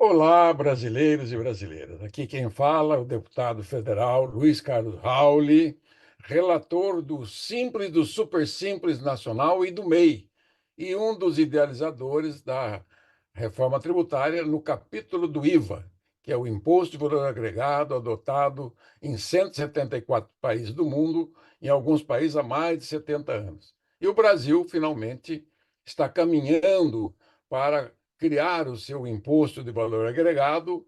Olá, brasileiros e brasileiras. Aqui quem fala é o deputado federal Luiz Carlos Rauli, relator do Simples, do Super Simples Nacional e do MEI, e um dos idealizadores da reforma tributária no capítulo do IVA, que é o Imposto de Valor Agregado, adotado em 174 países do mundo, em alguns países há mais de 70 anos. E o Brasil, finalmente, está caminhando para criar o seu imposto de valor agregado,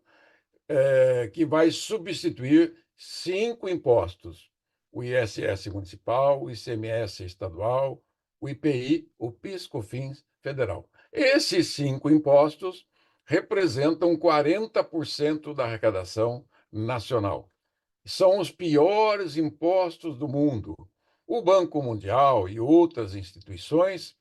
que vai substituir 5 impostos: o ISS municipal, o ICMS estadual, o IPI, o PIS/COFINS federal. Esses 5 impostos representam 40% da arrecadação nacional. São os piores impostos do mundo. O Banco Mundial e outras instituições,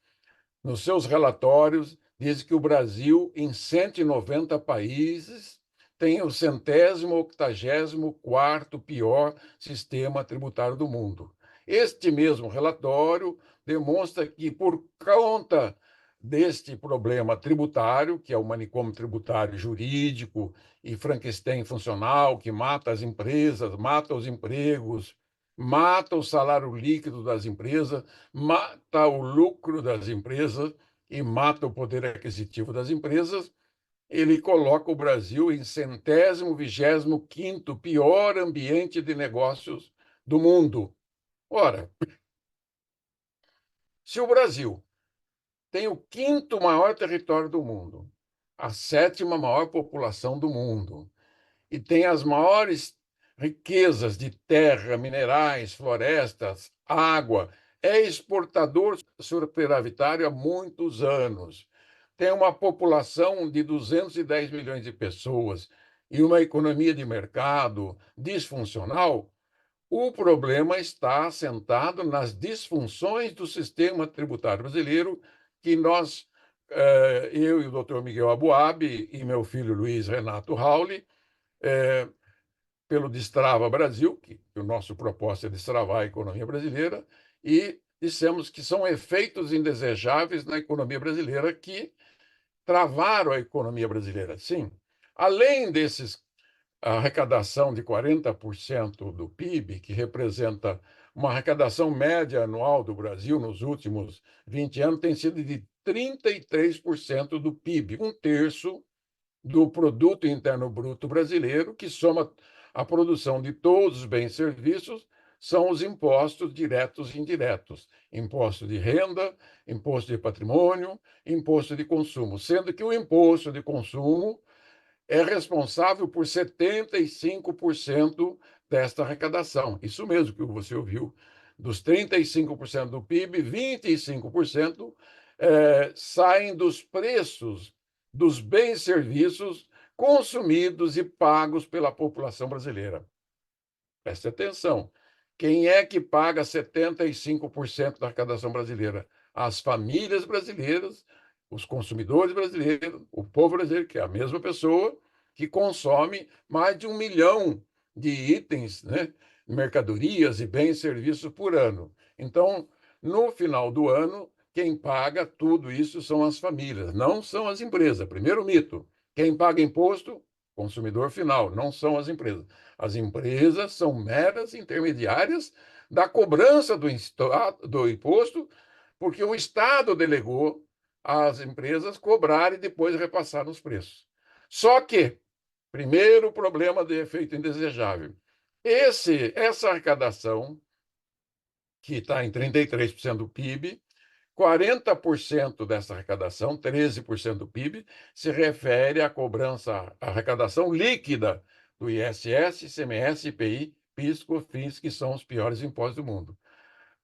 nos seus relatórios, diz que o Brasil, em 190 países, tem o 184º pior sistema tributário do mundo. Este mesmo relatório demonstra que, por conta deste problema tributário, que é o manicômio tributário jurídico e Frankenstein funcional, que mata as empresas, mata os empregos, mata o salário líquido das empresas, mata o lucro das empresas e mata o poder aquisitivo das empresas, ele coloca o Brasil em 125º pior ambiente de negócios do mundo. Ora, se o Brasil tem o quinto maior território do mundo, a sétima maior população do mundo, e tem as maiores riquezas de terra, minerais, florestas, água, é exportador superavitário há muitos anos. Tem uma população de 210 milhões de pessoas e uma economia de mercado disfuncional. O problema está assentado nas disfunções do sistema tributário brasileiro, que nós, eu e o doutor Miguel Aboab e meu filho Luiz Renato Rauli, pelo Destrava Brasil, que o nosso propósito é destravar a economia brasileira, e dissemos que são efeitos indesejáveis na economia brasileira que travaram a economia brasileira. Sim, além desses, a arrecadação de 40% do PIB, que representa uma arrecadação média anual do Brasil nos últimos 20 anos, tem sido de 33% do PIB, um terço do produto interno bruto brasileiro, que soma a produção de todos os bens e serviços, são os impostos diretos e indiretos: imposto de renda, imposto de patrimônio, imposto de consumo, sendo que o imposto de consumo é responsável por 75% desta arrecadação. Isso mesmo que você ouviu. Dos 35% do PIB, 25% saem dos preços dos bens e serviços consumidos e pagos pela população brasileira. Preste atenção. Quem é que paga 75% da arrecadação brasileira? As famílias brasileiras, os consumidores brasileiros, o povo brasileiro, que é a mesma pessoa, que consome mais de 1 milhão de itens, né, mercadorias e bens e serviços por ano. Então, no final do ano, quem paga tudo isso são as famílias, não são as empresas. Primeiro mito: quem paga imposto? Consumidor final, não são as empresas. As empresas são meras intermediárias da cobrança do imposto, porque o Estado delegou às empresas cobrar e depois repassar nos preços. Só que, primeiro problema de efeito indesejável, essa arrecadação, que está em 33% do PIB, 40% dessa arrecadação, 13% do PIB, se refere à cobrança, à arrecadação líquida do ISS, ICMS, IPI, PIS, COFINS, que são os piores impostos do mundo.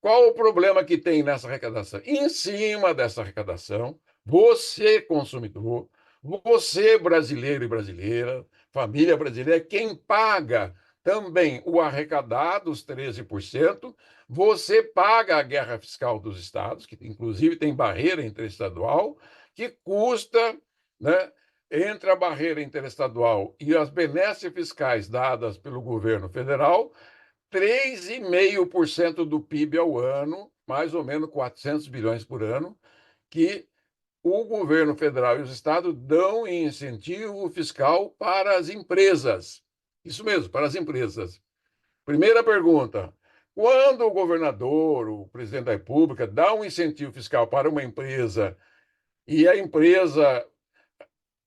Qual o problema que tem nessa arrecadação? Em cima dessa arrecadação, você, consumidor, você, brasileiro e brasileira, família brasileira, é quem paga também o arrecadado, os 13%, você paga a guerra fiscal dos estados, que inclusive tem barreira interestadual, que custa, né, entre a barreira interestadual e as benesses fiscais dadas pelo governo federal, 3,5% do PIB ao ano, mais ou menos 400 bilhões por ano, que o governo federal e os estados dão incentivo fiscal para as empresas. Isso mesmo, para as empresas. Primeira pergunta: quando o governador, o presidente da República, dá um incentivo fiscal para uma empresa e a empresa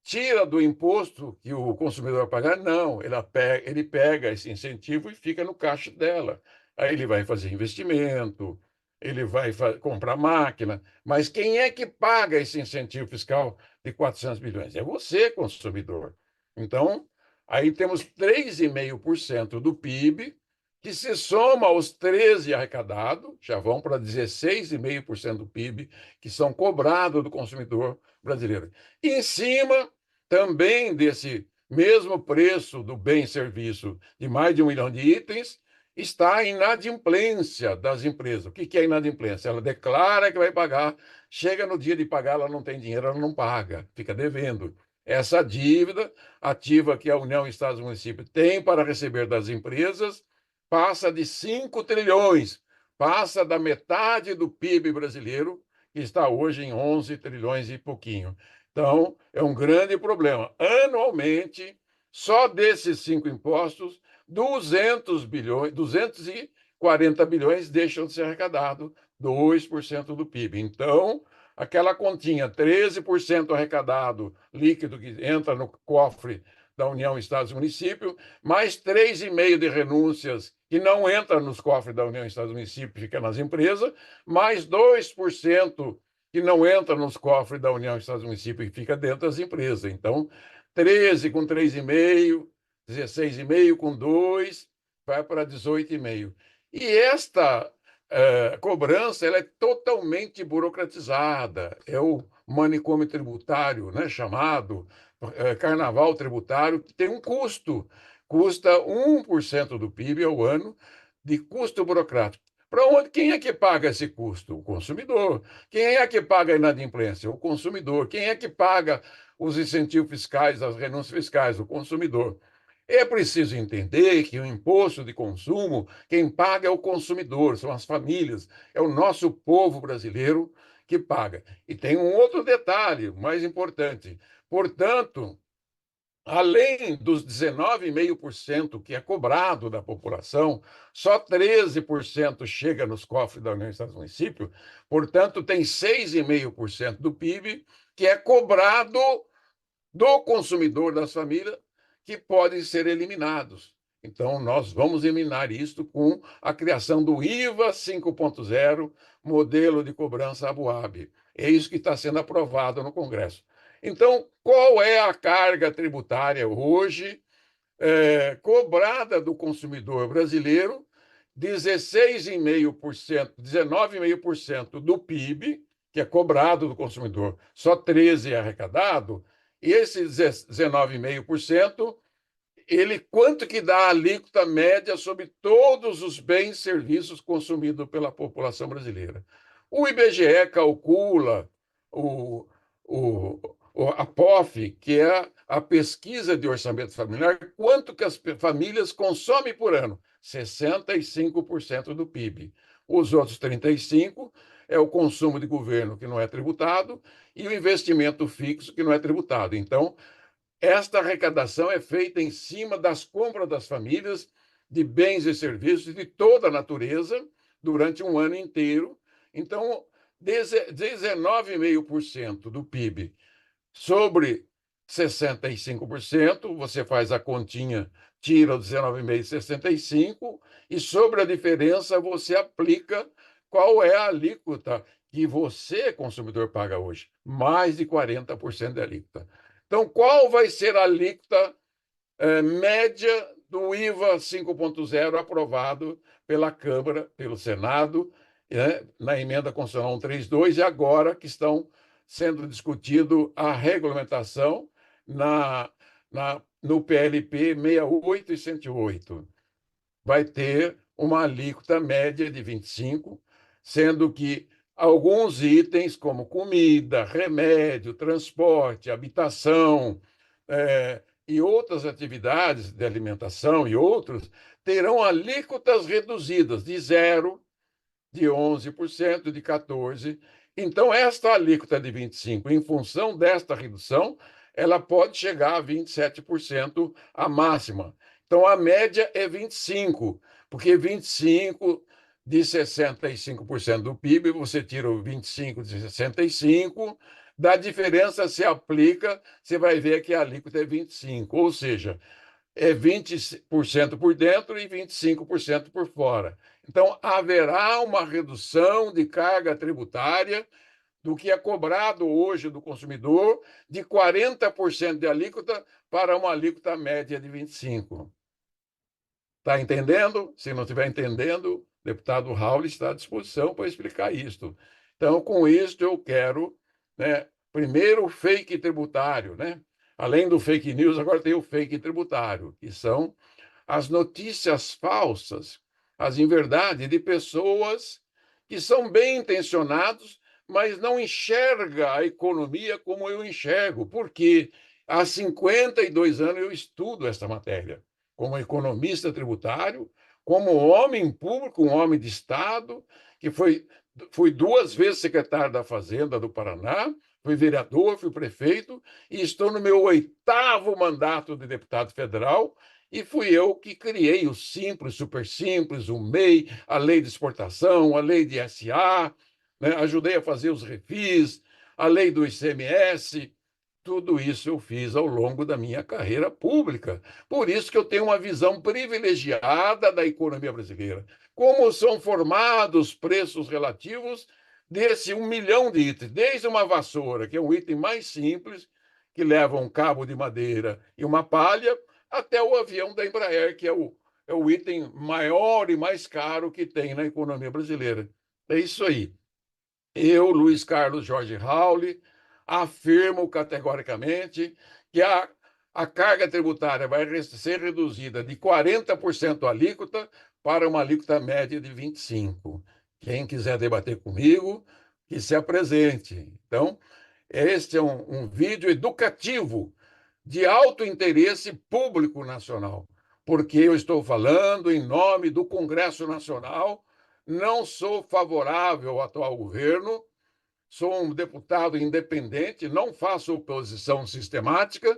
tira do imposto que o consumidor vai pagar? Não, ele pega esse incentivo e fica no caixa dela. Aí ele vai fazer investimento, ele vai comprar máquina, mas quem é que paga esse incentivo fiscal de 400 bilhões? É você, consumidor. Então, aí temos 3,5% do PIB, que se soma aos 13 arrecadados, já vão para 16,5% do PIB, que são cobrados do consumidor brasileiro. E em cima também desse mesmo preço do bem e serviço de mais de 1 milhão de itens, está a inadimplência das empresas. O que é inadimplência? Ela declara que vai pagar, chega no dia de pagar, ela não tem dinheiro, ela não paga, fica devendo. Essa dívida ativa que a União, Estados e Municípios têm para receber das empresas passa de 5 trilhões, passa da metade do PIB brasileiro, que está hoje em 11 trilhões e pouquinho. Então, é um grande problema. Anualmente, só desses 5 impostos, 200 bilhões, 240 bilhões deixam de ser arrecadados, 2% do PIB. Então, aquela continha, 13% arrecadado líquido que entra no cofre da União, Estados e Municípios, mais 3,5% de renúncias que não entram nos cofres da União, Estados e Municípios, fica nas empresas, mais 2% que não entra nos cofres da União, Estados e Municípios, e fica dentro das empresas. Então, 13 com 3,5, 16,5 com 2, vai para 18,5. E esta cobrança ela é totalmente burocratizada. É o manicômio tributário, né, chamado carnaval tributário, que tem um custo. Custa 1% do PIB ao ano de custo burocrático. Para onde? Quem é que paga esse custo? O consumidor. Quem é que paga a inadimplência? O consumidor. Quem é que paga os incentivos fiscais, as renúncias fiscais? O consumidor. É preciso entender que o imposto de consumo, quem paga é o consumidor, são as famílias, é o nosso povo brasileiro que paga. E tem um outro detalhe mais importante. Portanto, além dos 19,5% que é cobrado da população, só 13% chega nos cofres da União e Estados e Municípios, portanto, tem 6,5% do PIB que é cobrado do consumidor das famílias que podem ser eliminados. Então, nós vamos eliminar isto com a criação do IVA 5.0, modelo de cobrança Abuab. É isso que está sendo aprovado no Congresso. Então, qual é a carga tributária hoje cobrada do consumidor brasileiro? 16,5%, 19,5% do PIB, que é cobrado do consumidor, só 13% é arrecadado, e esse 19,5%, ele quanto que dá a alíquota média sobre todos os bens e serviços consumidos pela população brasileira? O IBGE calcula, o, o, a POF, que é a pesquisa de orçamento familiar, quanto que as famílias consomem por ano? 65% do PIB. Os outros 35% é o consumo de governo, que não é tributado, e o investimento fixo, que não é tributado. Então, esta arrecadação é feita em cima das compras das famílias de bens e serviços de toda a natureza durante um ano inteiro. Então, 19,5% do PIB sobre 65%, você faz a continha, tira o 19,5%, 65%, e sobre a diferença você aplica qual é a alíquota que você, consumidor, paga hoje. Mais de 40% de alíquota. Então, qual vai ser a alíquota média do IVA 5.0 aprovado pela Câmara, pelo Senado, na emenda constitucional 132, e agora que estão sendo discutido a regulamentação no PLP 68 e 108. Vai ter uma alíquota média de 25%, sendo que alguns itens, como comida, remédio, transporte, habitação, e outras atividades de alimentação e outros, terão alíquotas reduzidas de 0%, de 11%, de 14%, Então, esta alíquota de 25%, em função desta redução, ela pode chegar a 27% a máxima. Então, a média é 25%, porque 25% de 65% do PIB, você tira o 25% de 65%, da diferença se aplica, você vai ver que a alíquota é 25%, ou seja, é 20% por dentro e 25% por fora. Então, haverá uma redução de carga tributária do que é cobrado hoje do consumidor, de 40% de alíquota para uma alíquota média de 25%. Está entendendo? Se não estiver entendendo, o deputado Raul está à disposição para explicar isto. Então, com isto, eu quero, né, primeiro, o fake tributário. Né? Além do fake news, agora tem o fake tributário, que são as notícias falsas, as inverdades de pessoas que são bem intencionados, mas não enxergam a economia como eu enxergo, porque há 52 anos eu estudo esta matéria, como economista tributário, como homem público, um homem de Estado, que fui 2 vezes secretário da Fazenda do Paraná, fui vereador, fui prefeito, e estou no meu 8º mandato de deputado federal, e fui eu que criei o Simples, Super Simples, o MEI, a lei de exportação, a lei de SA, né? Ajudei a fazer os refis, a lei do ICMS. Tudo isso eu fiz ao longo da minha carreira pública. Por isso que eu tenho uma visão privilegiada da economia brasileira. Como são formados preços relativos desse 1 milhão de itens, desde uma vassoura, que é um item mais simples, que leva um cabo de madeira e uma palha, até o avião da Embraer, que é o item maior e mais caro que tem na economia brasileira. É isso aí. Eu, Luiz Carlos Jorge Rauli, afirmo categoricamente que a carga tributária vai ser reduzida de 40% alíquota para uma alíquota média de 25%. Quem quiser debater comigo, que se apresente. Então, este é um vídeo educativo de alto interesse público nacional, porque eu estou falando em nome do Congresso Nacional, não sou favorável ao atual governo, sou um deputado independente, não faço oposição sistemática,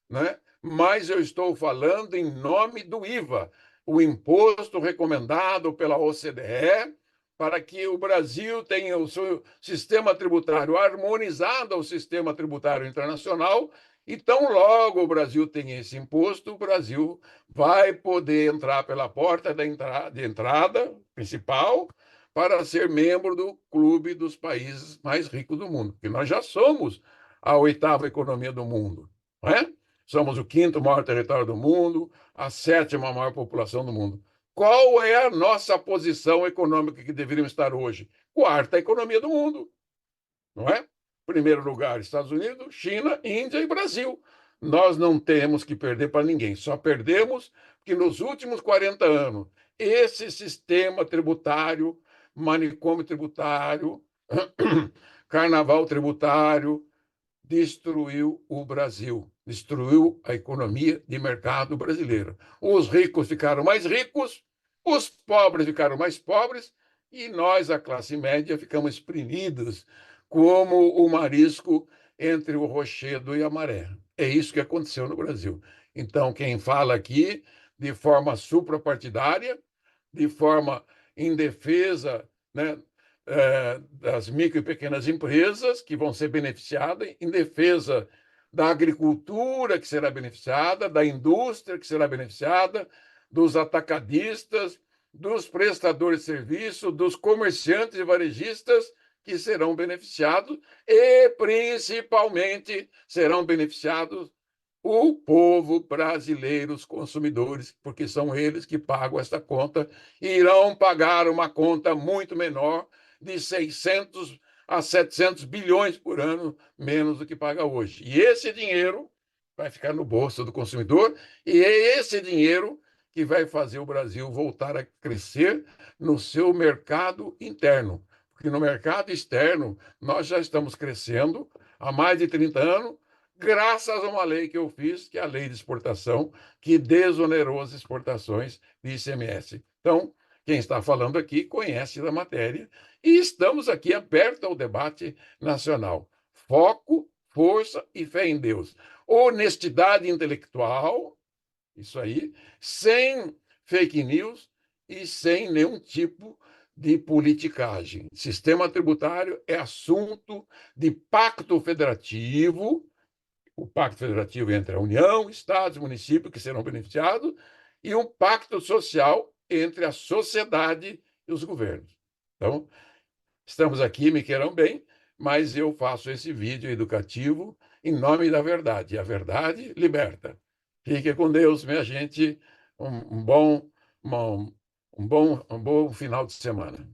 né? Mas eu estou falando em nome do IVA, o imposto recomendado pela OCDE, para que o Brasil tenha o seu sistema tributário harmonizado ao sistema tributário internacional. E tão logo o Brasil tem esse imposto, o Brasil vai poder entrar pela porta de entrada principal para ser membro do clube dos países mais ricos do mundo, porque nós já somos a 8ª economia do mundo, não é? Somos o 5º maior território do mundo, a 7ª maior população do mundo. Qual é a nossa posição econômica que deveríamos estar hoje? 4ª economia do mundo, não é? Primeiro lugar, Estados Unidos, China, Índia e Brasil. Nós não temos que perder para ninguém, só perdemos porque nos últimos 40 anos, esse sistema tributário, manicômio tributário, carnaval tributário, destruiu o Brasil, destruiu a economia de mercado brasileira. Os ricos ficaram mais ricos, os pobres ficaram mais pobres e nós, a classe média, ficamos espremidos como o marisco entre o rochedo e a maré. É isso que aconteceu no Brasil. Então, quem fala aqui de forma suprapartidária, de forma em defesa, né, das micro e pequenas empresas que vão ser beneficiadas, em defesa da agricultura que será beneficiada, da indústria que será beneficiada, dos atacadistas, dos prestadores de serviço, dos comerciantes e varejistas que serão beneficiados e, principalmente, serão beneficiados o povo brasileiro, os consumidores, porque são eles que pagam esta conta, e irão pagar uma conta muito menor, de 600 a 700 bilhões por ano, menos do que paga hoje. E esse dinheiro vai ficar no bolso do consumidor, e é esse dinheiro que vai fazer o Brasil voltar a crescer no seu mercado interno. Porque no mercado externo, nós já estamos crescendo há mais de 30 anos, graças a uma lei que eu fiz, que é a lei de exportação, que desonerou as exportações de ICMS. Então, quem está falando aqui conhece da matéria e estamos aqui abertos ao debate nacional. Foco, força e fé em Deus. Honestidade intelectual, isso aí, sem fake news e sem nenhum tipo de politicagem. Sistema tributário é assunto de pacto federativo, o pacto federativo entre a União, Estados e municípios que serão beneficiados, e um pacto social entre a sociedade e os governos. Então, estamos aqui, me queiram bem, mas eu faço esse vídeo educativo em nome da verdade. E a verdade liberta. Fique com Deus, minha gente. Um bom final de semana.